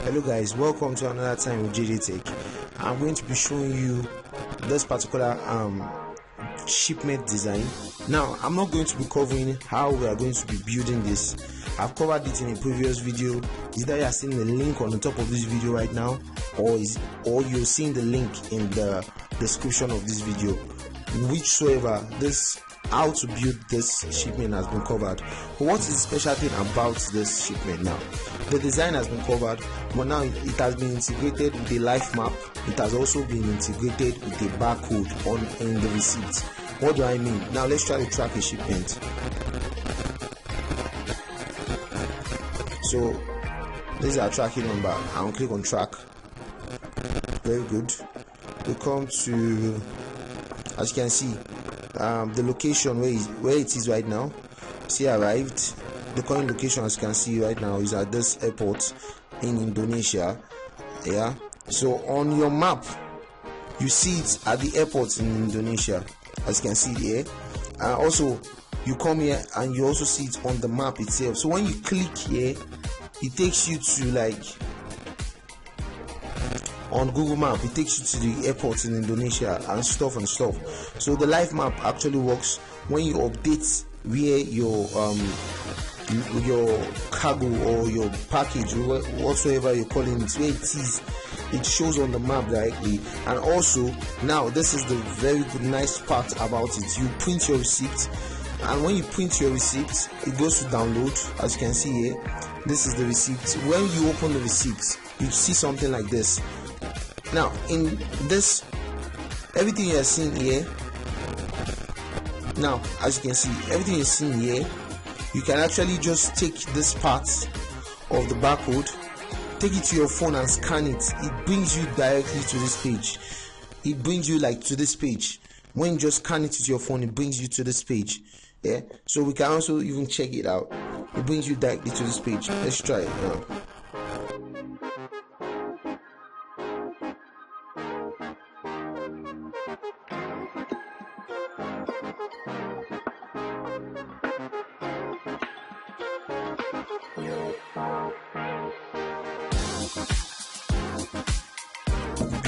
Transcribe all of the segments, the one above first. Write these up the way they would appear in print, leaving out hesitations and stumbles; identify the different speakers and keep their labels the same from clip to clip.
Speaker 1: Hello guys, welcome to another time with JJTech. I'm going to be showing you this particular shipment design. Now I'm not going to be covering how we are going to be building this. I've covered it in a previous video. Is that you are seeing the link on the top of this video right now, or you're seeing the link in the description of this video? Whichsoever, this how to build this shipment has been covered. But what is the special thing about this shipment now? The design has been covered, but now it has been integrated with a life map. It has also been integrated with a barcode in the receipt. What do I mean? Now let's try to track a shipment. So this is our tracking number. I'll click on track. Very good. We come to, as you can see, the location where it is right now. See, arrived. The current location, as you can see right now, is at this airport in Indonesia. Yeah, so on your map you see it at the airport in Indonesia, as you can see here. Also you come here and you also see it on the map itself. So when you click here, it takes you to, like, on Google Map, it takes you to the airport in Indonesia and stuff. So the life map actually works when you update where your cargo or your package, whatsoever you're calling it, where it is, it shows on the map directly. And also, now this is the very good nice part about it, you print your receipt, and when you print your receipt, it goes to download. As you can see here, this is the receipt. When you open the receipt, you see something like this. Now in this, everything you are seeing here, now as you can see, everything is seen here. You can actually just take this part of the barcode, take it to your phone and scan it. It brings you directly to this page. It brings you like to this page. When you just scan it to your phone, it brings you to this page. Yeah, so we can also even check it out. It brings you directly to this page. Let's try it now.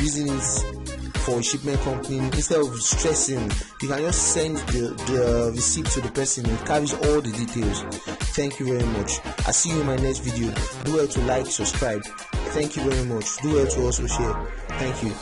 Speaker 1: Using it for a shipment company, instead of stressing, you can just send the receipt to the person. It carries all the details. Thank you very much. I'll see you in my next video. Do well to like, subscribe. Thank you very much. Do well to also share. Thank you.